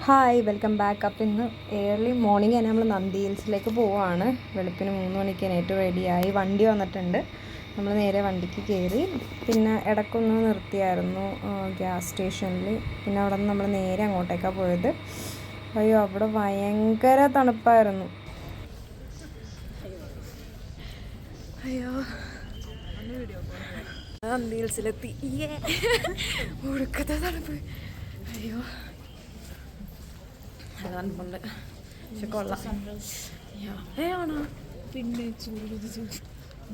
Hi welcome back. അപ്പം ഇന്ന് early morning തന്നെ നമ്മൾ നന്ദി ഹിൽസിലേക്ക് പോവുകയാണ്. വെളുപ്പിന് 3 മണിക്ക് എണീറ്റ് റെഡിയായി. വണ്ടി വന്നിട്ടുണ്ട്. നമ്മൾ നേരെ വണ്ടിക്ക് കയറി. പിന്നെ ഇടയ്ക്കൊന്ന് നിർത്തിയായിരുന്നു ഗ്യാസ് സ്റ്റേഷനിൽ. പിന്നെ അവിടെ നിന്ന് നമ്മൾ നേരെ അങ്ങോട്ടേക്കാണ് പോയത്. അയ്യോ, അവിടെ ഭയങ്കര തണുപ്പായിരുന്നു. അയ്യോ, നന്ദി ഹിൽസിലെത്തി. ഒടുക്കത്തെ തണുപ്പ്. അയ്യോ, തണുപ്പുണ്ട്. പക്ഷെ കൊള്ളാം. ആണോ? പിന്നെ ചൂട്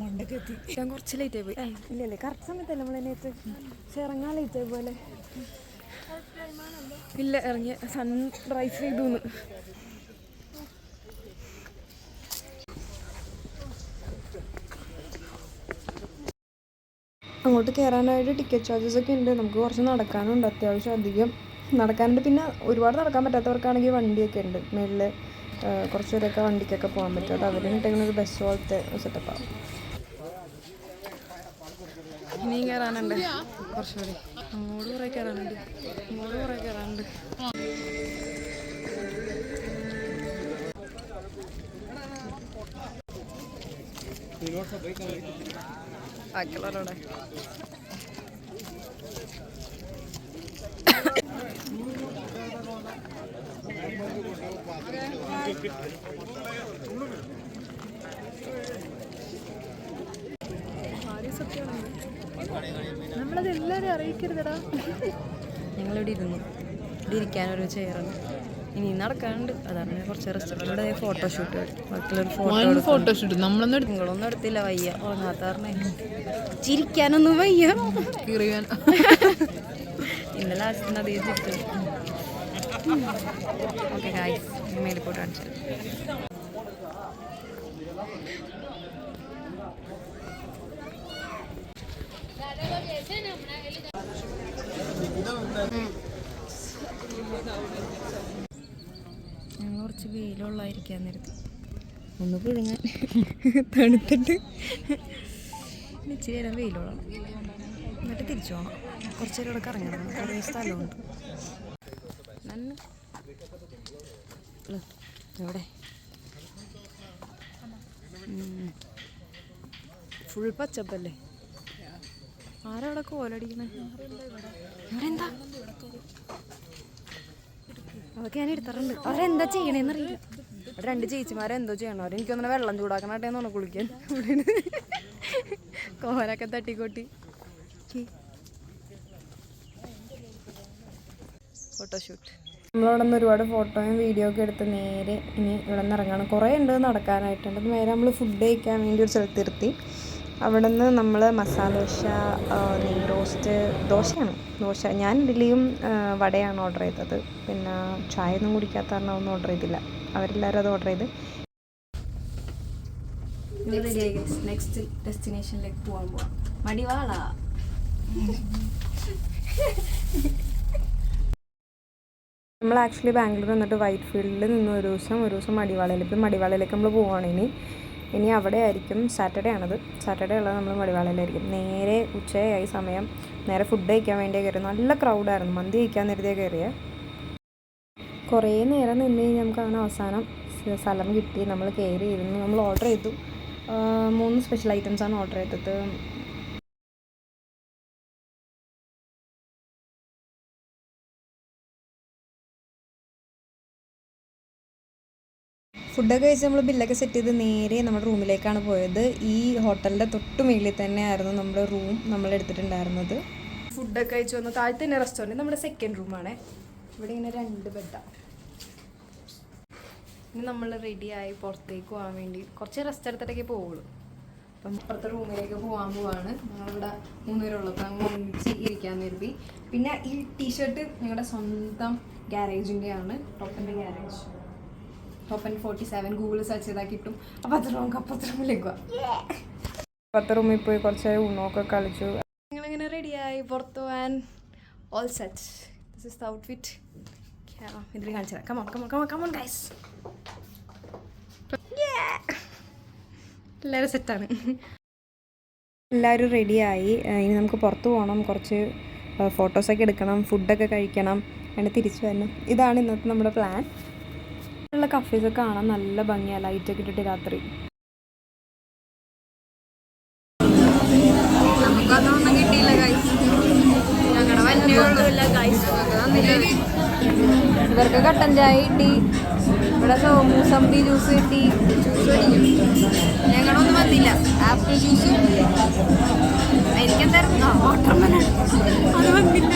മണ്ടക്കെത്തി. ഞാൻ കുറച്ച് ലേറ്റായി പോയി. ഇല്ലല്ലേ, കറക്റ്റ് സമയത്തല്ലേ നമ്മൾ അതിനകത്ത്. പക്ഷെ ഇറങ്ങാൻ ലേറ്റായി പോലെ. ഇല്ല, ഇറങ്ങിയ സൺറൈസ് ചെയ്തു. അങ്ങോട്ട് കയറാനായിട്ട് ടിക്കറ്റ് ചാർജസ് ഒക്കെ ഉണ്ട്. നമുക്ക് കുറച്ച് നടക്കാനുണ്ട്, അത്യാവശ്യം അധികം നടക്കാനുണ്ട്. പിന്നെ ഒരുപാട് നടക്കാൻ പറ്റാത്തവർക്കാണെങ്കിൽ വണ്ടിയൊക്കെ ഉണ്ട്. മേളിൽ കുറച്ച് പേരൊക്കെ വണ്ടിക്കൊക്കെ പോകാൻ പറ്റും. അത് അവരും ഇട്ടിങ്ങനെ ഒരു ബസ് പോലത്തെ സെറ്റപ്പാണ്. ഇനിയും കയറാനുണ്ട് കുറച്ചുകൂടി. അങ്ങോട്ട് കുറേ കയറാനുണ്ട്, ഇങ്ങോട്ട് കുറേ കയറാനുണ്ട്. ബാക്കിയുള്ളവരോടെ നമ്മളത് എല്ലാവരും അറിയിക്കരുതടാ. ഞങ്ങളിവിടെ ഇരുന്നു. ഇവിടെ ഇരിക്കാനൊരു ചെയറുണ്ട്. ഇനി നടക്കാനുണ്ട്. അതാണ് കുറച്ച് റെസ്റ്റോറൻറ്റ് ഫോട്ടോഷൂട്ട്. ബാക്കിയുള്ളൊരു ഫോട്ടോഷൂട്ട് നിങ്ങളൊന്നും എടുത്തില്ല. വയ്യ, ഉറങ്ങാത്താറിനെ ചിരിക്കാനൊന്നും വയ്യ. ഇന്നലെ ലാസ്റ്റ് അധികം ചിരിച്ചു. ഓക്കെ ഗായ്സ്, മേലെ പോയിട്ട് കാണിച്ചു. ഞങ്ങൾ കുറച്ച് വെയിലുള്ളായിരിക്കാൻ നേരത്ത് ഒന്ന് പിഴുങ്ങാൻ തണുത്തിട്ട് ഇച്ചിരി നേരം വെയിലുള്ളണം. എന്നിട്ട് തിരിച്ചു പോകണം. കുറച്ച് നേരം ഇവിടെ കറങ്ങണം. കുറേ സ്ഥലമുണ്ട്. എവിടെ ഫുൾ പച്ചപ്പല്ലേ. ആരവിടെ കോലടിക്കണേ? ഇവിടെ എന്താ? അതൊക്കെ ഞാൻ എടുത്താറുണ്ട്. അവരെന്താ ചെയ്യണേന്നറിയില്ല. അവിടെ 2 ചേച്ചിമാരെന്തോ ചെയ്യണം. അവരെനിക്കൊന്നും വെള്ളം ചൂടാക്കണാട്ടേന്ന് തോന്നുന്നു കുളിക്കാൻ. കോലൊക്കെ തട്ടിക്കൊട്ടി. ഫോട്ടോഷൂട്ട്. നമ്മളവിടെ നിന്ന് ഒരുപാട് ഫോട്ടോയും വീഡിയോ ഒക്കെ എടുത്ത് നേരെ ഇനി ഇവിടെ നിന്ന് ഇറങ്ങണം. കുറേ ഉണ്ട് നടക്കാനായിട്ടുണ്ട്. നേരെ നമ്മൾ ഫുഡ് കഴിക്കാൻ വേണ്ടി ഒരു സ്ഥലത്തിരുത്തി. അവിടെ നിന്ന് നമ്മൾ മസാല ദോശ, നെയ് റോസ്റ്റ്, ദോശ. ഞാൻ ഇഡ്ഡലിയും വടയാണ് ഓർഡർ ചെയ്തത്. പിന്നെ ചായ ഒന്നും കുടിക്കാത്ത കാരണം ഒന്നും ഓർഡർ ചെയ്തില്ല. അവരെല്ലാവരും അത് ഓർഡർ ചെയ്ത്. നെക്സ്റ്റ് ഡെസ്റ്റിനേഷനിലേക്ക് പോകാൻ മടിവാള. നമ്മൾ ആക്ച്വലി ബാംഗ്ലൂർ വന്നിട്ട് വൈറ്റ് ഫീൽഡിൽ നിന്ന് ഒരു ദിവസം മടിവാളയിലേക്ക്. നമ്മൾ പോവുകയാണ് ഇനി അവിടെ ആയിരിക്കും. സാറ്റർഡേ ആണത്. സാറ്റർഡേ ഉള്ളത് നമ്മൾ മടിവാളയിലായിരിക്കും. നേരെ ഉച്ചയായി സമയം. നേരെ ഫുഡ് കഴിക്കാൻ വേണ്ടിയാണ് കയറിയത്. നല്ല ക്രൗഡായിരുന്നു. മന്തി കഴിക്കാൻ നേരത്തെ കയറിയ. കുറേ നേരം നിന്ന് കഴിഞ്ഞാൽ നമുക്ക് അങ്ങനെ അവസാനം സ്ഥലം കിട്ടി. നമ്മൾ കയറി ഇരുന്നു. നമ്മൾ ഓർഡർ ചെയ്തു. 3 സ്പെഷ്യൽ ഐറ്റംസാണ് ഓർഡർ ചെയ്തത്. ഫുഡൊക്കെ കഴിച്ച് നമ്മൾ ബില്ലൊക്കെ സെറ്റ് ചെയ്ത് നേരെ നമ്മുടെ റൂമിലേക്കാണ് പോയത്. ഈ ഹോട്ടലിൻ്റെ തൊട്ട് മേളിൽ തന്നെയായിരുന്നു നമ്മുടെ റൂം നമ്മൾ എടുത്തിട്ടുണ്ടായിരുന്നത്. ഫുഡൊക്കെ കഴിച്ച് വന്ന് താഴെ തന്നെ റെസ്റ്റോറൻറ്റ്. നമ്മുടെ സെക്കൻഡ് റൂമാണ്. ഇവിടെ ഇങ്ങനെ 2 ബെഡാണ്. ഇനി നമ്മൾ റെഡിയായി പുറത്തേക്ക് പോകാൻ വേണ്ടി കുറച്ച് റെസ്റ്റ് എടുത്തിട്ടൊക്കെ പോവുള്ളൂ. അപ്പം പുറത്തെ റൂമിലേക്ക് പോവാണ്. ഞങ്ങളിവിടെ 3 പേരുള്ളപ്പോൾ ഞങ്ങൾ ഒന്നിച്ച് ഇരിക്കാൻ കരുതി. പിന്നെ ഈ ടീഷർട്ട് ഞങ്ങളുടെ സ്വന്തം ഗ്യാരേജിൻ്റെയാണ്. ടോപ്പൻ്റെ ഗ്യാരേജ്. ടോപ്പൻ 47 ഗൂഗിൾ സെർച്ച് ചെയ്താൽ കിട്ടും. അപ്പോൾ അപ്പുറത്തെ റൂമിലേക്ക് പോവാം. അപ്പുറത്തെ റൂമിൽ പോയി കുറച്ച് ഊണൊക്കെ കളിച്ചു. ഞങ്ങളിങ്ങനെ റെഡിയായി പുറത്ത് പോകാൻ. All set. This is the outfit. ഇതിൽ കാണിച്ചു തരാം. Come on guys. എല്ലാവരും സെറ്റാണ്. എല്ലാവരും റെഡിയായി. ഇനി നമുക്ക് പുറത്ത് പോകണം. കുറച്ച് ഫോട്ടോസൊക്കെ എടുക്കണം, ഫുഡൊക്കെ കഴിക്കണം. അങ്ങനെ തിരിച്ചു വരണം. ഇതാണ് ഇന്നത്തെ നമ്മുടെ പ്ലാൻ. ഉള്ള കഫേസൊക്കെ കാണാൻ നല്ല ഭംഗിയാണ്, ലൈറ്റൊക്കെ ഇട്ടിട്ട് രാത്രി. നമുക്കതൊന്നും കിട്ടിയില്ല ഗൈസ്, ഞങ്ങളുടെ വണ്ടിയൊന്നുമില്ല ഗൈസ്. ഇവർക്ക് കട്ടൻ ചായ കിട്ടി, ഇവിടെ മൂസമ്പി ജ്യൂസ് കിട്ടി, ഞങ്ങളൊന്നും വന്നില്ല. ആപ്പിൾ ജ്യൂസും എനിക്കെന്തായിരുന്നു വാട്ടർമെലൺ അത് വന്നില്ല.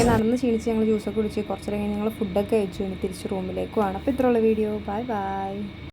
നടന്ന് ക്ഷീണിച്ച് ഞങ്ങൾ ജ്യൂസൊക്കെ കുടിച്ച് കുറച്ചു കഴിഞ്ഞ് ഞങ്ങൾ ഫുഡൊക്കെ കഴിച്ചു. തിരിച്ച് റൂമിലേക്ക് പോകണം. അപ്പോൾ ഇത്രയുള്ള വീഡിയോ. Bye bye.